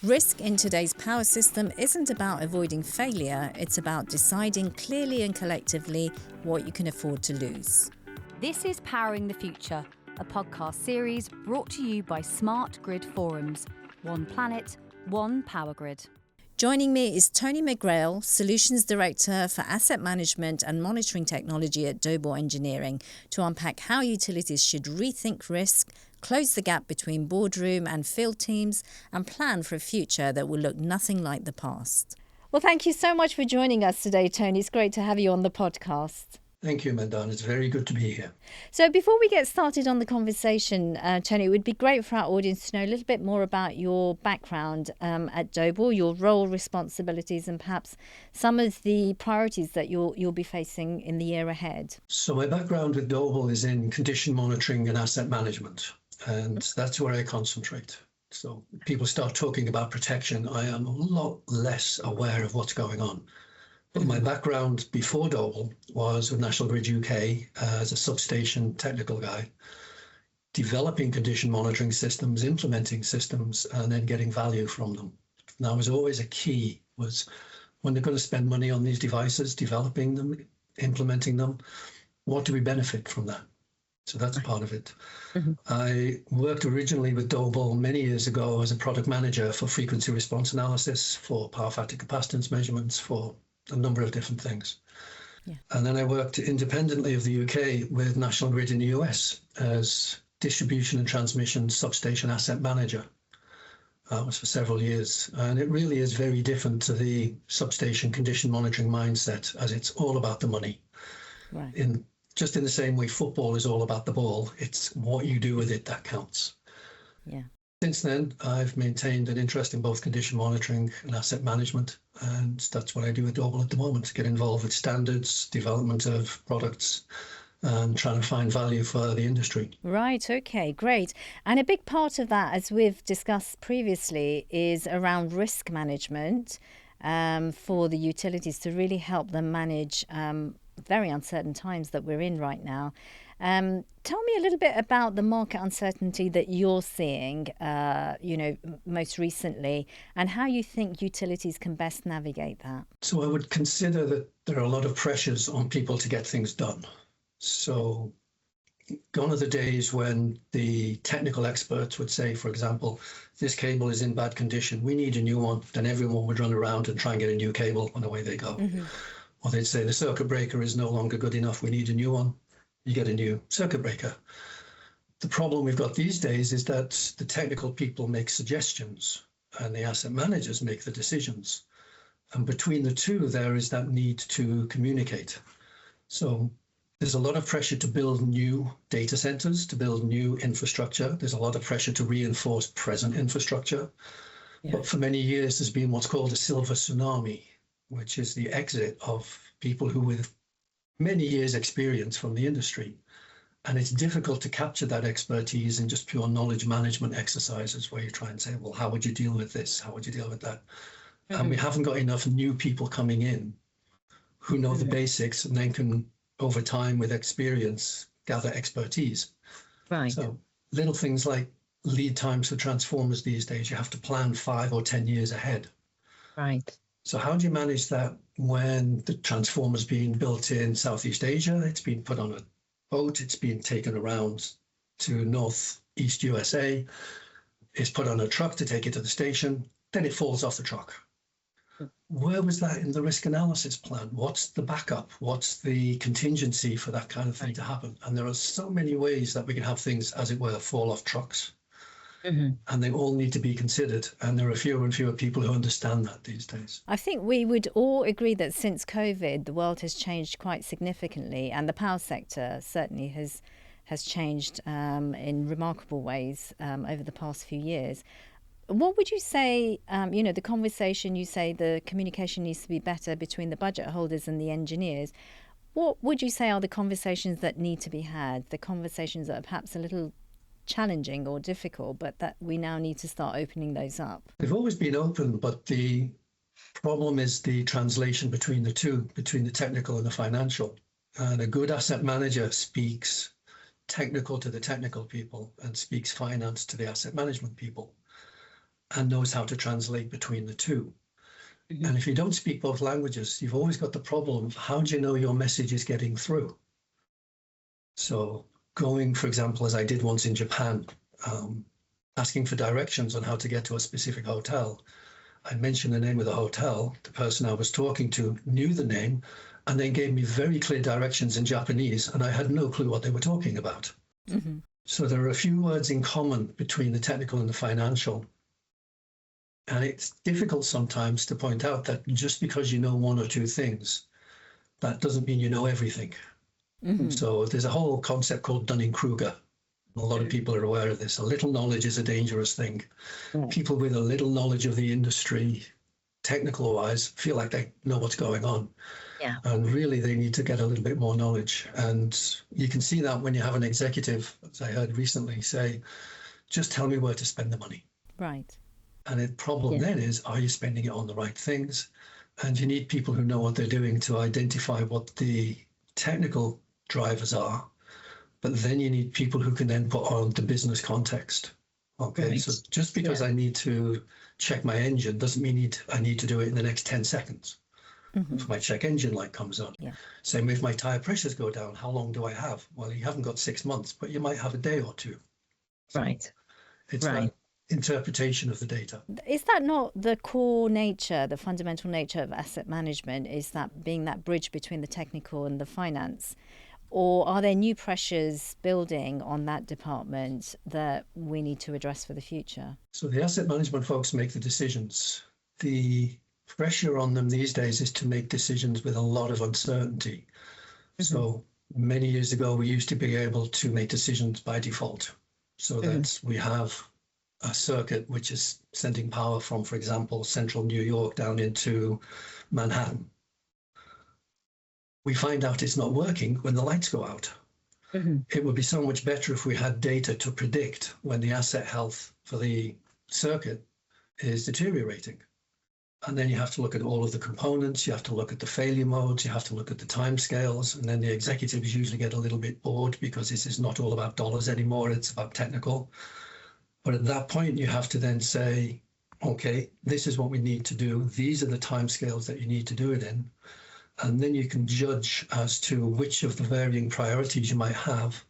Risk in today's power system isn't about avoiding failure, it's about deciding clearly and collectively what you can afford to lose. This is Powering the Future, a podcast series brought to you by Smart Grid Forums. One planet, one power grid. Joining me is Tony McGrail, Solutions Director for Asset Management and Monitoring Technology at Doble Engineering, to unpack how utilities should rethink risk, close the gap between boardroom and field teams, and plan for a future that will look nothing like the past. Well, thank you so much for joining us today, Tony. It's great to have you on the podcast. Thank you, Mandana. It's very good to be here. So before we get started on the conversation, Tony, it would be great for our audience to know a little bit more about your background at Doble, your role, responsibilities, and perhaps some of the priorities that you'll be facing in the year ahead. So my background with Doble is in condition monitoring and asset management, and that's where I concentrate. So people start talking about protection, I am a lot less aware of what's going on. But my background before Doble was with National Grid UK as a substation technical guy, developing condition monitoring systems, implementing systems, and then getting value from them. Now, it was always a key was when they're going to spend money on these devices, developing them, implementing them, what do we benefit from that? So that's part of it. Mm-hmm. I worked originally with Doble many years ago as a product manager for frequency response analysis, for power factor capacitance measurements, for a number of different things. Yeah. And then I worked independently of the UK with National Grid in the US as distribution and transmission substation asset manager. That was for several years. And it really is very different to the substation condition monitoring mindset, as it's all about the money. Right. Just in the same way football is all about the ball, it's what you do with it that counts. Yeah. Since then, I've maintained an interest in both condition monitoring and asset management, and that's what I do at Doble at the moment, get involved with standards, development of products, and trying to find value for the industry. Right, okay, great. And a big part of that, as we've discussed previously, is around risk management for the utilities to really help them manage very uncertain times that we're in right now. Tell me a little bit about the market uncertainty that you're seeing, most recently, and how you think utilities can best navigate that. So I would consider that there are a lot of pressures on people to get things done. So gone are the days when the technical experts would say, for example, this cable is in bad condition, we need a new one. Then everyone would run around and try and get a new cable, and away they go. Mm-hmm. Or they'd say the circuit breaker is no longer good enough, we need a new one. You get a new circuit breaker. The problem we've got these days is that the technical people make suggestions and the asset managers make the decisions. And between the two, there is that need to communicate. So there's a lot of pressure to build new data centers, to build new infrastructure. There's a lot of pressure to reinforce present infrastructure. Yeah. But for many years, there's been what's called a silver tsunami, which is the exit of people who with many years experience from the industry. And it's difficult to capture that expertise in just pure knowledge management exercises where you try and say, well, how would you deal with this? How would you deal with that? Mm-hmm. And we haven't got enough new people coming in who know the basics and then can, over time with experience, gather expertise. Right. So little things like lead times for transformers these days, you have to plan 5 or 10 years ahead. Right. So how do you manage that when the transformer's being built in Southeast Asia, it's been put on a boat, it's been taken around to Northeast USA, it's put on a truck to take it to the station, then it falls off the truck. Where was that in the risk analysis plan? What's the backup? What's the contingency for that kind of thing to happen? And there are so many ways that we can have things, as it were, fall off trucks. Mm-hmm. And they all need to be considered. And there are fewer and fewer people who understand that these days. I think we would all agree that since COVID, the world has changed quite significantly. And the power sector certainly has changed in remarkable ways over the past few years. What would you say, the conversation, you say the communication needs to be better between the budget holders and the engineers. What would you say are the conversations that need to be had, the conversations that are perhaps a little challenging or difficult, but that we now need to start opening those up? They've always been open, but the problem is the translation between the two, between the technical and the financial. And a good asset manager speaks technical to the technical people and speaks finance to the asset management people. and knows how to translate between the two. Mhm. And if you don't speak both languages, you've always got the problem of how do you know your message is getting through? So going, for example, as I did once in Japan, asking for directions on how to get to a specific hotel. I mentioned the name of the hotel. The person I was talking to knew the name and then gave me very clear directions in Japanese, and I had no clue what they were talking about. Mm-hmm. So there are a few words in common between the technical and the financial. And it's difficult sometimes to point out that just because you know one or two things, that doesn't mean you know everything. Mm-hmm. So there's a whole concept called Dunning-Kruger. A lot of people are aware of this. A little knowledge is a dangerous thing. Right. People with a little knowledge of the industry, technical-wise, feel like they know what's going on. Yeah. And really, they need to get a little bit more knowledge. And you can see that when you have an executive, as I heard recently, say, just tell me where to spend the money. Right. And the problem then is, are you spending it on the right things? And you need people who know what they're doing to identify what the technical drivers are. But then you need people who can then put on the business context. Okay, Right. so just because I need to check my engine doesn't mean I need to do it in the next 10 seconds. Mm-hmm. If my check engine light comes on. Yeah. Same if my tire pressures go down, how long do I have? Well, you haven't got 6 months, but you might have a day or two. So Right. it's Right. that interpretation of the data. Is that not the core nature, the fundamental nature of asset management, is that being that bridge between the technical and the finance? Or are there new pressures building on that department that we need to address for the future? So the asset management folks make the decisions. The pressure on them these days is to make decisions with a lot of uncertainty. So many years ago, we used to be able to make decisions by default. So that we have a circuit which is sending power from, for example, central New York down into Manhattan. We find out it's not working when the lights go out. It would be so much better if we had data to predict when the asset health for the circuit is deteriorating. And then you have to look at all of the components, you have to look at the failure modes, you have to look at the timescales, and then the executives usually get a little bit bored because this is not all about dollars anymore, it's about technical. But at that point, you have to then say, okay, this is what we need to do. These are the timescales that you need to do it in. And then you can judge as to which of the varying priorities you might have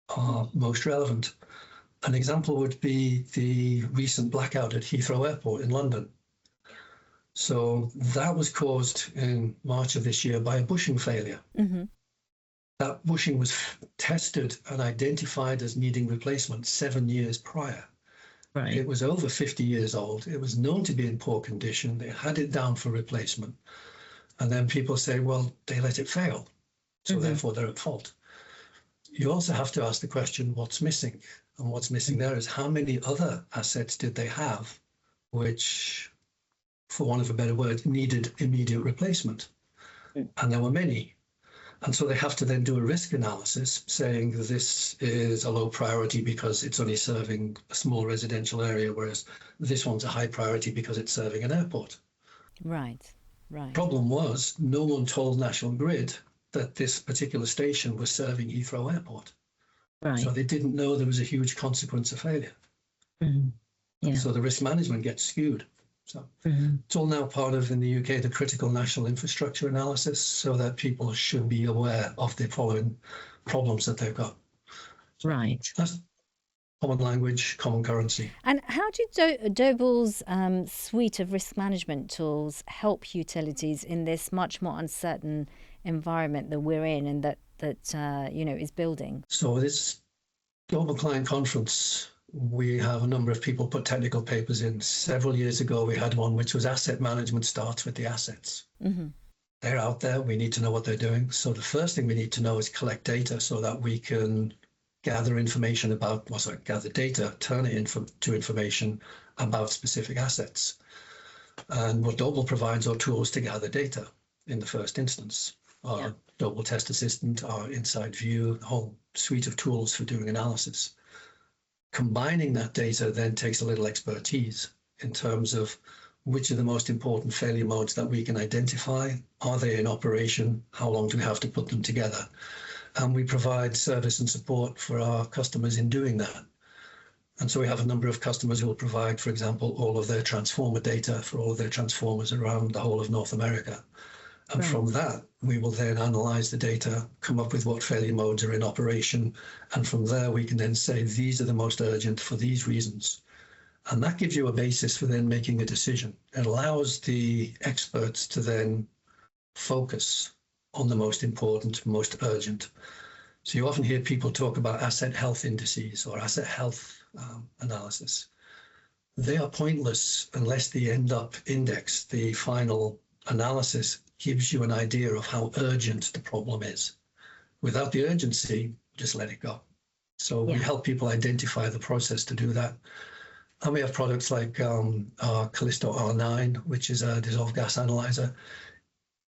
are most relevant. An example would be the recent blackout at Heathrow Airport in London. So that was caused in March of this year by a bushing failure. Mm-hmm. That bushing was tested and identified as needing replacement 7 years prior. Right. It was over 50 years old. It was known to be in poor condition. They had it down for replacement. And then people say, well, they let it fail, so therefore they're at fault. You also have to ask the question, what's missing? And what's missing there is how many other assets did they have which, for want of a better word, needed immediate replacement? And there were many. And so they have to then do a risk analysis saying that this is a low priority because it's only serving a small residential area, whereas this one's a high priority because it's serving an airport. Right. Right. Problem was, no one told National Grid that this particular station was serving Heathrow Airport. Right. So they didn't know there was a huge consequence of failure. Yeah. So the risk management gets skewed. So it's all now part of, in the UK, the critical national infrastructure analysis, so that people should be aware of the following problems that they've got. Right. That's common language, common currency. And how do Doble's suite of risk management tools help utilities in this much more uncertain environment that we're in and that is building? So this Global Client Conference, we have a number of people put technical papers in. Several years ago, we had one which was asset management starts with the assets. They're out there. We need to know what they're doing. So the first thing we need to know is collect data so that we can gather information about, gather data, turn it into information about specific assets. And what Doble provides are tools to gather data in the first instance. Our Doble Test Assistant, our Inside View, a whole suite of tools for doing analysis. Combining that data then takes a little expertise in terms of which are the most important failure modes that we can identify. Are they in operation? How long do we have to put them together? And we provide service and support for our customers in doing that. And so we have a number of customers who will provide, for example, all of their transformer data for all of their transformers around the whole of North America. And Right. from that, we will then analyze the data, come up with what failure modes are in operation. And from there, we can then say, these are the most urgent for these reasons. And that gives you a basis for then making a decision. It allows the experts to then focus on the most important, most urgent. So you often hear people talk about asset health indices or asset health analysis. They are pointless unless the end up index, the final analysis, gives you an idea of how urgent the problem is. Without the urgency, just let it go. So we Yeah. help people identify the process to do that. And we have products like our Callisto R9, which is a dissolved gas analyzer.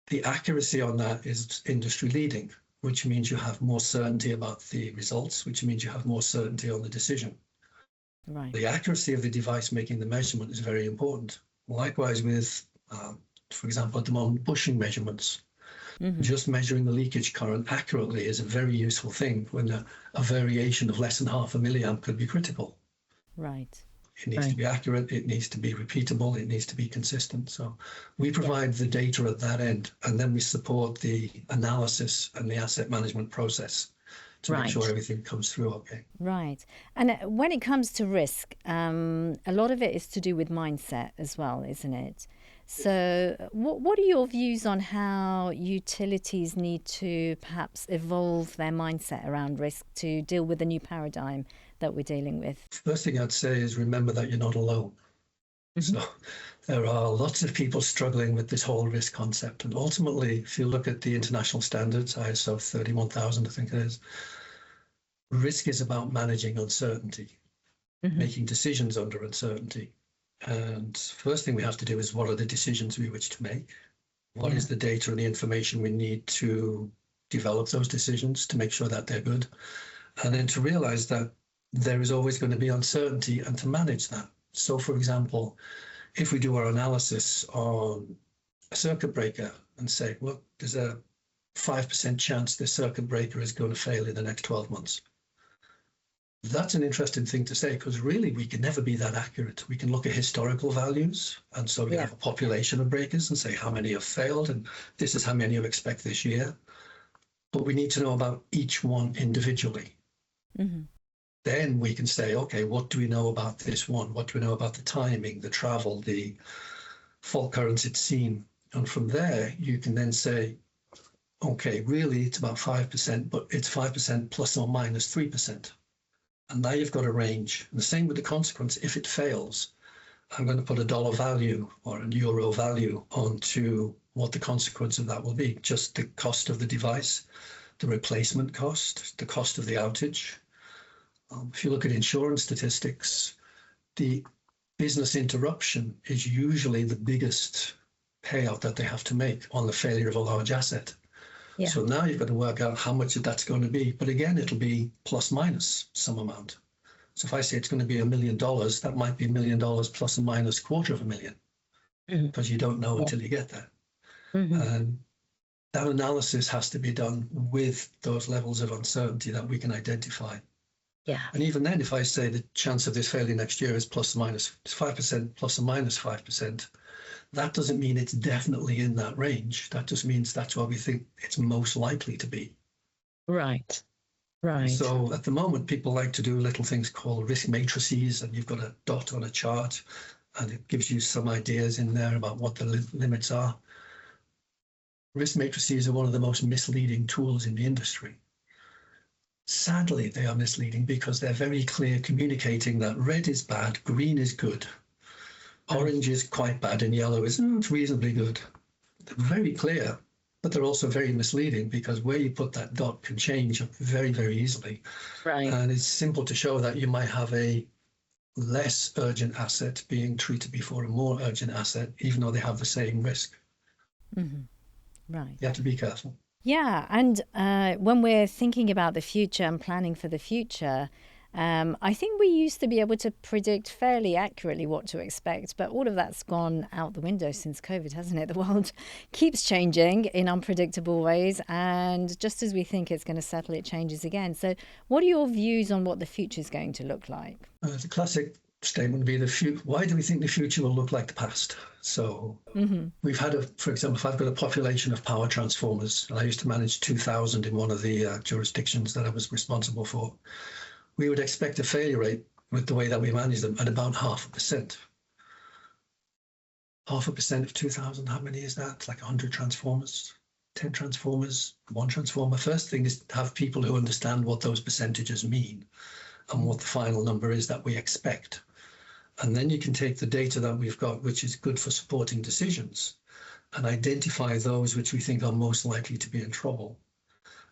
The accuracy on that is industry leading, which means you have more certainty about the results, which means you have more certainty on the decision. Right. The accuracy of the device making the measurement is very important. Likewise with, for example, at the moment, bushing measurements. Mm-hmm. Just measuring the leakage current accurately is a very useful thing when a variation of less than half a milliamp could be critical. Right. It needs to be accurate, it needs to be repeatable, it needs to be consistent. So we provide the data at that end, and then we support the analysis and the asset management process to make sure everything comes through okay. Right. And when it comes to risk, a lot of it is to do with mindset as well, isn't it? So what are your views on how utilities need to perhaps evolve their mindset around risk to deal with the new paradigm that we're dealing with? First thing I'd say is remember that you're not alone. Mm-hmm. So there are lots of people struggling with this whole risk concept. And ultimately, if you look at the international standards, ISO 31000, I think it is, risk is about managing uncertainty, making decisions under uncertainty. And first thing we have to do is what are the decisions we wish to make? What is the data and the information we need to develop those decisions to make sure that they're good? And then to realize that there is always going to be uncertainty and to manage that. So for example, if we do our analysis on a circuit breaker and say, well, there's a 5% chance this circuit breaker is going to fail in the next 12 months. That's an interesting thing to say because really we can never be that accurate. We can look at historical values. And so we have a population of breakers and say how many have failed and this is how many you expect this year. But we need to know about each one individually. Mm-hmm. Then we can say, okay, what do we know about this one? What do we know about the timing, the travel, the fault currents it's seen? And from there, you can then say, okay, really it's about 5%, but it's 5% plus or minus 3%. And now you've got a range. And the same with the consequence. If it fails, I'm going to put a dollar value or a euro value onto what the consequence of that will be. Just the cost of the device, the replacement cost, the cost of the outage. If you look at insurance statistics, the business interruption is usually the biggest payout that they have to make on the failure of a large asset. Yeah. So now you've got to work out how much that's going to be. But again, it'll be plus minus some amount. So if I say it's going to be $1 million, that might be $1 million plus or minus $250,000 because you don't know until you get there. And that analysis has to be done with those levels of uncertainty that we can identify. Yeah. And even then, if I say the chance of this failing next year is plus or minus 5%, plus or minus 5%, that doesn't mean it's definitely in that range. That just means that's what we think it's most likely to be. Right. Right. So at the moment, people like to do little things called risk matrices, and you've got a dot on a chart, and it gives you some ideas in there about what the limits are. Risk matrices are one of the most misleading tools in the industry. Sadly, they are misleading because they're very clear communicating that red is bad, green is good, orange is quite bad, and yellow is reasonably good. They're very clear, but they're also very misleading because where you put that dot can change very, very easily. Right. And it's simple to show that you might have a less urgent asset being treated before a more urgent asset, even though they have the same risk. Right. You have to be careful. Yeah, and when we're thinking about the future and planning for the future, I think we used to be able to predict fairly accurately what to expect, but all of that's gone out the window since COVID, hasn't it? The world keeps changing in unpredictable ways, and just as we think it's going to settle, it changes again. So what are your views on what the future is going to look like? The classic statement would be why do we think the future will look like the past? So we've had for example, if I've got a population of power transformers, and I used to manage 2,000 in one of the jurisdictions that I was responsible for, we would expect a failure rate with the way that we manage them at about 0.5%. 0.5% of 2,000, how many is that? Like 100 transformers, 10 transformers, 1 transformer. First thing is to have people who understand what those percentages mean and what the final number is that we expect. And then you can take the data that we've got, which is good for supporting decisions, and identify those which we think are most likely to be in trouble.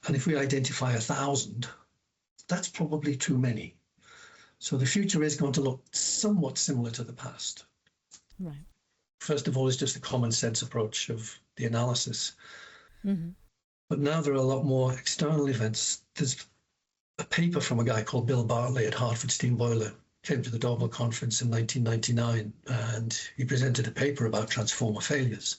And if we identify 1,000, that's probably too many. So the future is going to look somewhat similar to the past. Right. First of all, it's just a common sense approach of the analysis. But now there are a lot more external events. There's a paper from a guy called Bill Bartley at Hartford Steam Boiler, came to the Doble conference in 1999, and he presented a paper about transformer failures.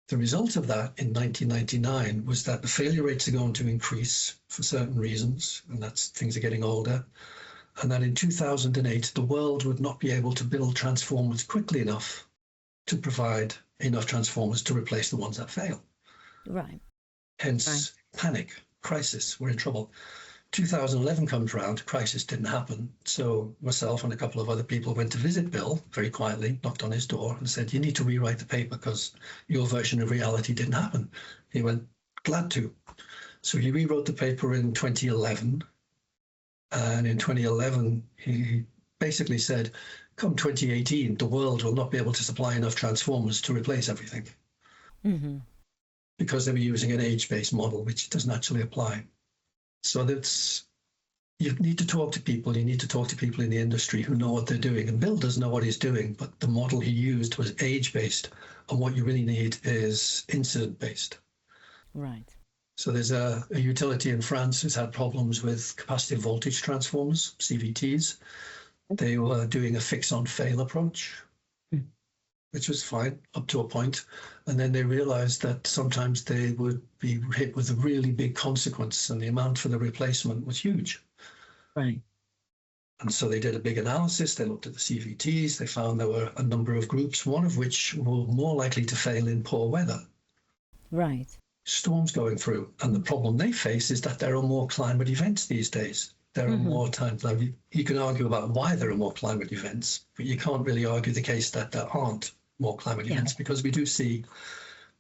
The result of that in 1999 was that the failure rates are going to increase for certain reasons, and that's things are getting older, and that in 2008, the world would not be able to build transformers quickly enough to provide enough transformers to replace the ones that fail. Right. Hence, panic, crisis, we're in trouble. 2011 comes around, crisis didn't happen. So myself and a couple of other people went to visit Bill very quietly, knocked on his door and said, you need to rewrite the paper because your version of reality didn't happen. He went, glad to. So he rewrote the paper in 2011. And in 2011, he basically said, come 2018, the world will not be able to supply enough transformers to replace everything. Because they were using an age-based model, which doesn't actually apply. So you need to talk to people. You need to talk to people in the industry who know what they're doing. And Bill does know what he's doing, but the model he used was age-based. And what you really need is incident-based. Right. So there's a utility in France who's had problems with capacitive voltage transformers, CVTs. They were doing a fix-on-fail approach, which was fine up to a point. And then they realized that sometimes they would be hit with a really big consequence, and the amount for the replacement was huge. Right. And so they did a big analysis. They looked at the CVTs. They found there were a number of groups, one of which were more likely to fail in poor weather. Right. Storms going through. And the problem they face is that there are more climate events these days. There are more times. Now, you can argue about why there are more climate events, but you can't really argue the case that there aren't more climate events, because we do see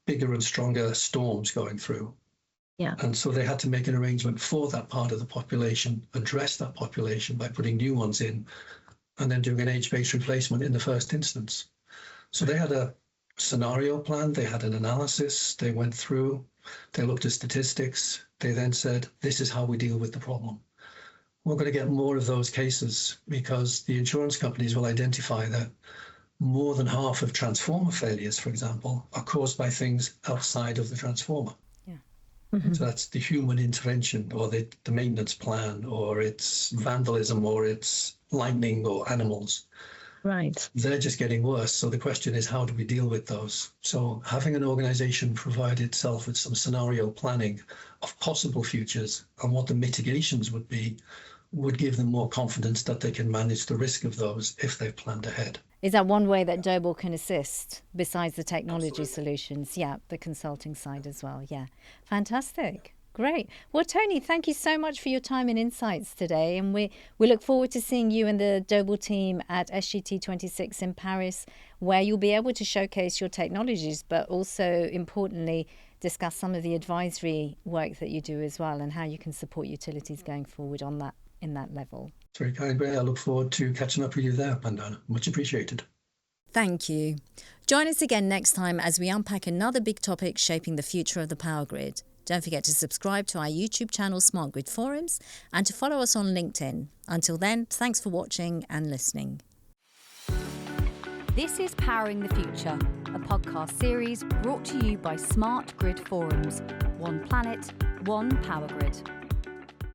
bigger and stronger storms going through. And so they had to make an arrangement for that part of the population, address that population by putting new ones in, and then doing an age-based replacement in the first instance. So they had a scenario plan, they had an analysis, they went through, they looked at statistics, they then said, this is how we deal with the problem. We're going to get more of those cases because the insurance companies will identify that more than half of transformer failures, for example, are caused by things outside of the transformer. So that's the human intervention, or the maintenance plan, or it's vandalism, or it's lightning, or animals. Right. They're just getting worse. So the question is, how do we deal with those? So having an organization provide itself with some scenario planning of possible futures and what the mitigations would be would give them more confidence that they can manage the risk of those if they've planned ahead. Is that one way that Doble can assist besides the technology solutions? Yeah, the consulting side as well. Yeah, fantastic. Great. Well, Tony, thank you so much for your time and insights today. And we look forward to seeing you and the Doble team at SGT26 in Paris, where you'll be able to showcase your technologies, but also importantly, discuss some of the advisory work that you do as well and how you can support utilities going forward on that in that level. It's very kind, Gray. I look forward to catching up with you there, Mandana. Much appreciated. Thank you. Join us again next time as we unpack another big topic shaping the future of the power grid. Don't forget to subscribe to our YouTube channel, Smart Grid Forums, and to follow us on LinkedIn. Until then, thanks for watching and listening. This is Powering the Future, a podcast series brought to you by Smart Grid Forums. One planet, one power grid.